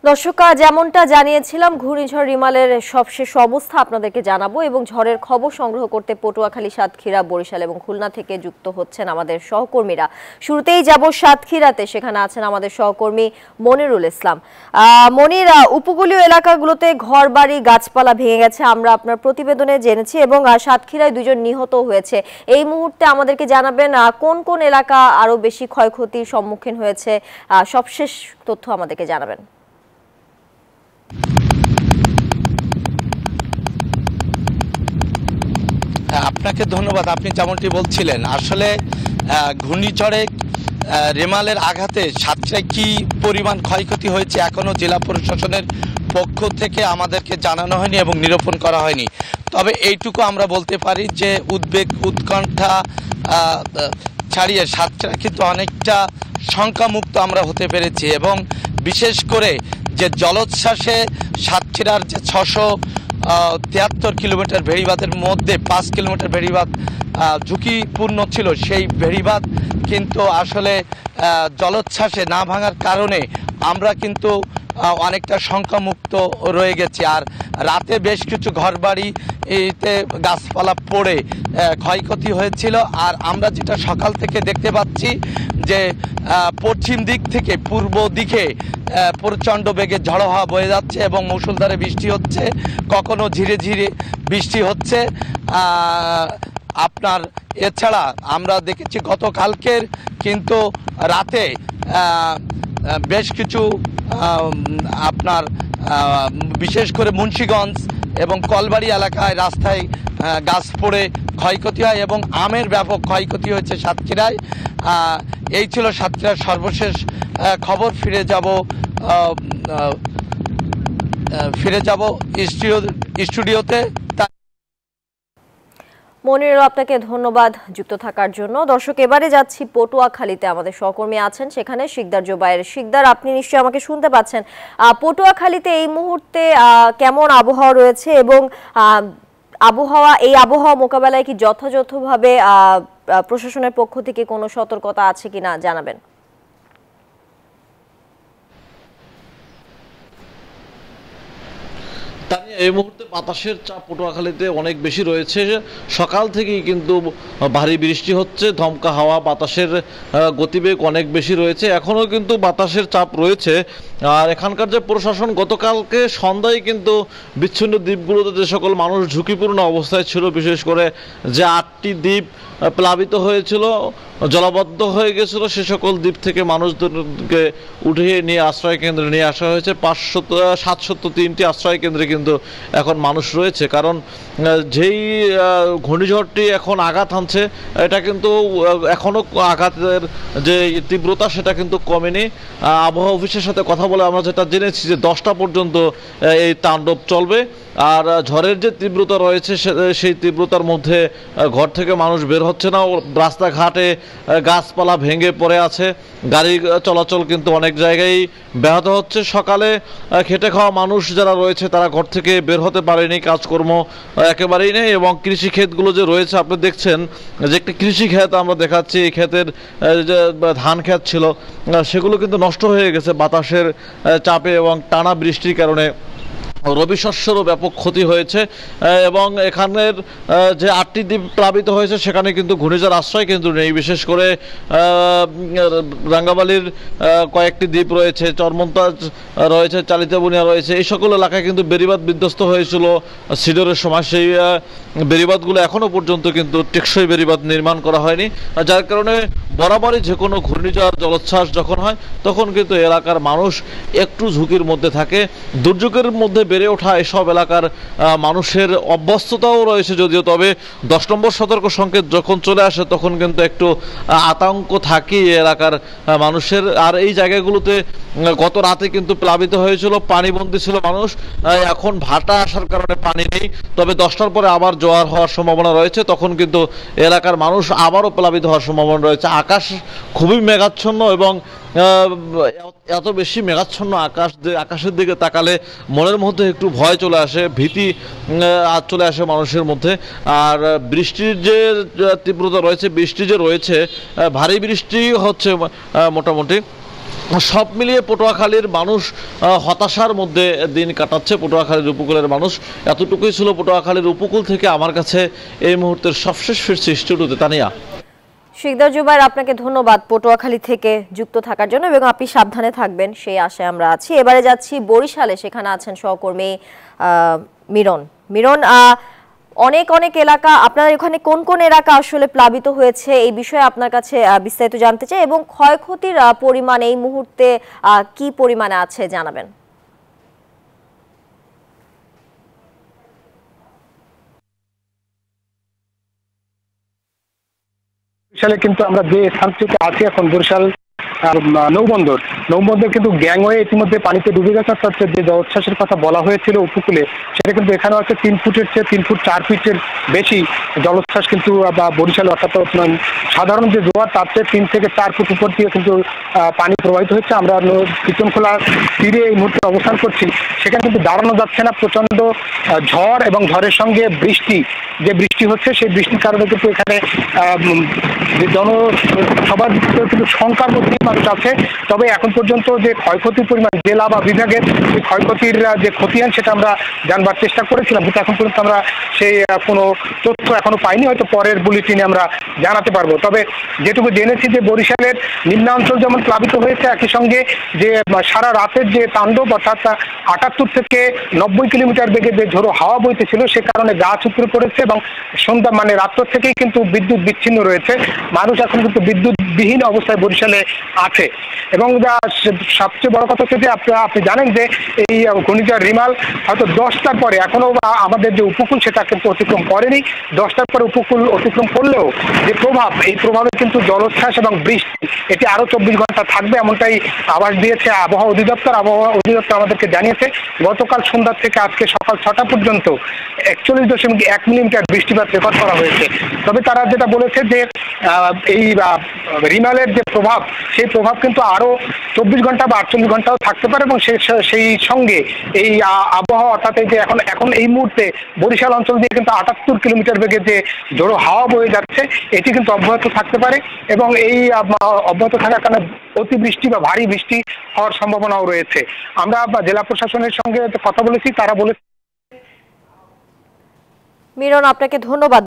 দর্শক যেমনটা জানিয়েছিলাম ঘূর্ণিঝড় রিমালের সবশেষ অবস্থা আপনাদেরকে জানাবো এবং ঝড়ের খবর সংগ্রহ করতে পটুয়াখালী, সাতক্ষীরা, বরিশাল এবং খুলনা থেকে যুক্ত হচ্ছেন আমাদের সহকর্মীরা। শুরুতেই যাব সাতক্ষীরাতে, সেখানে আছেন আমাদের সহকর্মী মনিরুল ইসলাম। মনির, উপকূলীয় এলাকাগুলোতে ঘরবাড়ি, গাছপালা ভেঙে গেছে, আমরা আপনার প্রতিবেদনে জেনেছি, এবং সাতক্ষীরায় 2 জন নিহত হয়েছে। এই মুহূর্তে আমাদেরকে জানাবেন কোন কোন এলাকা আরো বেশি ক্ষয়ক্ষতির সম্মুখীন হয়েছে, সবশেষ তথ্য আমাদেরকে জানাবেন। আপনাকে ধন্যবাদ। আপনি যেমনটি বলছিলেন, আসলে ঘূর্ণিঝড়ে রেমালের আঘাতে সাতক্ষীরায় কি পরিমাণ ক্ষয়ক্ষতি হয়েছে এখনও জেলা প্রশাসনের পক্ষ থেকে আমাদেরকে জানানো হয়নি এবং নিরূপণ করা হয়নি। তবে এইটুকু আমরা বলতে পারি যে উদ্বেগ, উৎকণ্ঠা ছাড়িয়ে সাতক্ষীরা কিন্তু অনেকটা শঙ্কামুক্ত আমরা হতে পেরেছি, এবং বিশেষ করে যে জলোচ্ছ্বাসে সাতক্ষীরার যে 673 কিলোমিটার ভেড়িবাঁধের মধ্যে 5 কিলোমিটার ভেড়িবাঁধ ঝুঁকিপূর্ণ ছিল, সেই ভেড়িবাঁধ কিন্তু আসলে জলোচ্ছ্বাসে না ভাঙার কারণে আমরা কিন্তু অনেকটা শঙ্কামুক্ত রয়ে গেছি। আর রাতে বেশ কিছু ঘরবাড়িতে গাছপালা পড়ে ক্ষয়ক্ষতি হয়েছিল। আর আমরা যেটা সকাল থেকে দেখতে পাচ্ছি যে পশ্চিম দিক থেকে পূর্ব দিকে প্রচণ্ড বেগে ঝড়ো হাওয়া বয়ে যাচ্ছে এবং মুষলধারে বৃষ্টি হচ্ছে, কখনো ঝিরে ঝিরে বৃষ্টি হচ্ছে। আপনার এছাড়া আমরা দেখেছি গতকালকের কিন্তু রাতে বেশ কিছু আপনার বিশেষ করে মুন্সিগঞ্জ এবং কলবাড়ি এলাকায় রাস্তায় গাছ পড়ে ক্ষয়ক্ষতি হয় এবং আমের ব্যাপক ক্ষয়ক্ষতি হয়েছে সাতক্ষীরায়। এই ছিল সাতক্ষীরার সর্বশেষ খবর। ফিরে যাব স্টুডিওতে। মনিরুল, আপনাকে ধন্যবাদ যুক্ত থাকার জন্য। দর্শক, এবারে যাচ্ছি পটুয়াখালীতে, আমাদের সহকর্মী আছেন সেখানে, শিকদার জোবায়ের। শিকদার, আপনি নিশ্চয়ই আমাকে শুনতে পাচ্ছেন। পটুয়াখালীতে এই মুহূর্তে কেমন আবহাওয়া রয়েছে এবং এই আবহাওয়া মোকাবেলায় কি যথাযথভাবে প্রশাসনের পক্ষ থেকে কোনো সতর্কতা আছে কিনা জানাবেন। এই মুহূর্তে বাতাসের চাপ পটুয়াখালীতে অনেক বেশি রয়েছে। সকাল থেকেই কিন্তু ভারী বৃষ্টি হচ্ছে, ধমকা হাওয়া, বাতাসের গতিবেগ অনেক বেশি রয়েছে। এখনও কিন্তু বাতাসের চাপ রয়েছে। আর এখানকার যে প্রশাসন, গতকালকে সন্ধ্যায় কিন্তু বিচ্ছিন্ন দ্বীপগুলোতে যে সকল মানুষ ঝুঁকিপূর্ণ অবস্থায় ছিল, বিশেষ করে যে 8টি দ্বীপ প্লাবিত হয়েছিল, জলাবদ্ধ হয়ে গেছিল, সে সকল দ্বীপ থেকে মানুষদেরকে উঠিয়ে নিয়ে আশ্রয় কেন্দ্রে নিয়ে আসা হয়েছে। 703টি আশ্রয় কেন্দ্রে কিন্তু এখন মানুষ রয়েছে। কারণ যেই ঘূর্ণিঝড়টি এখন আঘাত হানছে, এটা কিন্তু এখনও আঘাতের যে তীব্রতা সেটা কিন্তু কমেনি। আবহাওয়া অফিসের সাথে কথা বলে আমরা যেটা জেনেছি যে 10টা পর্যন্ত এই তাণ্ডব চলবে। আর ঝড়ের যে তীব্রতা রয়েছে সেই তীব্রতার মধ্যে ঘর থেকে মানুষ বের হচ্ছে না। রাস্তাঘাটে গাছপালা ভেঙে পড়ে আছে, গাড়ি চলাচল কিন্তু অনেক জায়গায় ব্যাহত হচ্ছে। সকালে খেটে খাওয়া মানুষ যারা রয়েছে তারা ঘর থেকে বের হতে পারেনি, কাজকর্ম একেবারেই নেই। এবং কৃষি ক্ষেতগুলো যে রয়েছে, আপনি দেখছেন যে একটি কৃষি ক্ষেত আমরা দেখাচ্ছি, এই ক্ষেতের যে ধান ক্ষেত ছিল সেগুলো কিন্তু নষ্ট হয়ে গেছে বাতাসের চাপে এবং টানা বৃষ্টির কারণে। রবি শস্যেরও ব্যাপক ক্ষতি হয়েছে এবং এখানের যে 8টি দ্বীপ প্লাবিত হয়েছে সেখানে কিন্তু ঘূর্ণিঝড় আশ্রয় কেন্দ্র নেই। বিশেষ করে রাঙ্গাবালির কয়েকটি দ্বীপ রয়েছে, চরমন্তাজ রয়েছে, চালিতাবুনিয়া রয়েছে, এই সকল এলাকায় কিন্তু বেড়িবাঁধ বিধ্বস্ত হয়েছিল সিডরের সময়। সেই বেড়িবাঁধগুলো এখনও পর্যন্ত কিন্তু টেকসই বেড়িবাঁধ নির্মাণ করা হয়নি, যার কারণে বরাবরই যে কোনো ঘূর্ণিঝড় জলোচ্ছ্বাস যখন হয় তখন কিন্তু এলাকার মানুষ একটু ঝুঁকির মধ্যে থাকে। দুর্যোগের মধ্যে বেড়ে ওঠা এসব এলাকার মানুষের অভ্যস্ততাও রয়েছে যদিও, তবে 10 নম্বর সতর্ক সংকেত যখন চলে আসে তখন কিন্তু একটু আতঙ্ক থাকেই এলাকার মানুষের। আর এই জায়গাগুলোতে গত রাতে কিন্তু প্লাবিত হয়েছিল, পানিবন্দী ছিল মানুষ। এখন ভাটা আসার কারণে পানি নেই, তবে 10টার পরে আবার জোয়ার হওয়ার সম্ভাবনা রয়েছে, তখন কিন্তু এলাকার মানুষ আবারও প্লাবিত হওয়ার সম্ভাবনা রয়েছে। আকাশ খুবই মেঘাচ্ছন্ন এবং এত বেশি মেঘাচ্ছন্ন আকাশের দিকে তাকালে মনের মধ্যে একটু ভয় চলে আসে, ভীতি চলে আসে মানুষের মধ্যে। আর বৃষ্টির যে তীব্রতা রয়েছে, বৃষ্টি যে রয়েছে, ভারী বৃষ্টি হচ্ছে মোটামুটি। সব মিলিয়ে পটুয়াখালীর মানুষ হতাশার মধ্যে দিন কাটাচ্ছে। পটুয়াখালীর উপকূলের মানুষ। এতটুকুই ছিল পটুয়াখালীর উপকূল থেকে আমার কাছে এই মুহূর্তের সবশেষ ফিরছে স্টুডিওতে। তানিয়া। শিকদার জুবায়ের, আপনাকে ধন্যবাদ পটুয়াখালী থেকে যুক্ত থাকার জন্য, এবং আপনি সাবধানে থাকবেন সেই আশায় আমরা আছি। এবারে যাচ্ছি বরিশালে, সেখানে আছেন সহকর্মী মিরন। মিরন, অনেক অনেক এলাকা, আপনার এখানে কোন কোন এলাকা আসলে প্লাবিত হয়েছে এই বিষয়ে আপনার কাছে বিস্তারিত জানতে চাই, এবং ক্ষয়ক্ষতির পরিমাণ এই মুহূর্তে কি পরিমাণে আছে জানাবেন। বরিশালে কিন্তু আমরা যে স্থানটিতে আছি এখন, বরিশাল নৌবন্দর কিন্তু গ্যাংওয়ে ইতিমধ্যে পানিতে ডুবে গেছে। অর্থাৎ যে জলোচ্ছ্বাসের কথা বলা হয়েছিল উপকূলে, সেটা কিন্তু এখানে আছে 3 ফুটের চেয়ে 3 ফুট 4 ফিটের বেশি জলোচ্ছ্বাস কিন্তু বরিশাল, অর্থাৎ সাধারণ যে জোয়ার তার চেয়ে 3 থেকে 4 ফুট উপর দিয়ে কিন্তু পানি প্রবাহিত হচ্ছে। আমরা পিতনখোলা তীরে এই মুহূর্তে অবস্থান করছি। সেখানে কিন্তু দাঁড়ানো যাচ্ছে না, প্রচন্ড ঝড় এবং ঝড়ের সঙ্গে বৃষ্টি হচ্ছে। সেই বৃষ্টির কারণে কিন্তু এখানে সবার কিন্তু শঙ্কার মধ্যেই মানুষ আছে। তবে এখন পর্যন্ত যে ক্ষয়ক্ষতির পরিমাণ জেলা বা বিভাগের যে ক্ষয়ক্ষতির যে খতিয়ান, সেটা আমরা জানবার চেষ্টা করেছিলাম, কিন্তু এখন পর্যন্ত আমরা সেই কোনো তথ্য এখনো পাইনি। হয়তো পরের বুলেটিনে আমরা জানাতে পারবো। তবে যেটুকু জেনেছি যে বরিশালের নিম্নাঞ্চল যেমন প্লাবিত হয়েছে, একই সঙ্গে যে সারা রাতের যে তাণ্ডব, অর্থাৎ 78 থেকে 90 কিলোমিটার বেগে যে ঝোড়ো হাওয়া বইতেছিল, সে কারণে গাছ উপড়ে পড়েছে এবং সন্ধ্যা রাত্র থেকেই কিন্তু বিদ্যুৎ বিচ্ছিন্ন রয়েছে। মানুষ এখন কিন্তু বিদ্যুৎবিহীন অবস্থায় বরিশালে আছে। এবং সবচেয়ে বড় কথা হচ্ছে যে আপনি জানেন যে এই ঘূর্ণিঝড় রিমাল হয়তো 10টার পরে, এখনো আমাদের যে উপকূল সেটা কিন্তু অতিক্রম করেনি। 10টার পরে উপকূল অতিক্রম করলেও যে এই প্রভাবে কিন্তু জলোচ্ছ্বাস এবং বৃষ্টি এটি আরো 24 ঘন্টা থাকবে, এমনটাই আভাস দিয়েছে আবহাওয়া অধিদপ্তর। আবহাওয়া অধিদপ্তর আমাদেরকে জানিয়েছে গতকাল সন্ধ্যা থেকে আজকে সকাল 6টা পর্যন্ত 41.1 মিলিমিটার বৃষ্টিপাত রেকর্ড করা হয়েছে। তবে তারা যেটা বলেছে যে এই রিমালের যে প্রভাব, সেই প্রভাব কিন্তু আরো 24 ঘন্টা বা 48 ঘন্টাও থাকতে পারে। এবং সেই সঙ্গে এই আবহাওয়া, অর্থাৎ এই যে এখন এই মুহূর্তে বরিশাল অঞ্চল দিয়ে কিন্তু 78 কিলোমিটার বেগে যে ঝোড়ো হাওয়া বয়ে যাচ্ছে, এটি কিন্তু অব্যাহত থাকতে পারে। এবং এই অব্যাহত থাকার কারণে অতিবৃষ্টি বা ভারী বৃষ্টি হওয়ার সম্ভাবনাও রয়েছে। আমরা জেলা প্রশাসনের সঙ্গে কথা বলেছি, তারা বলেছে। মিরন, আপনাকে ধন্যবাদ।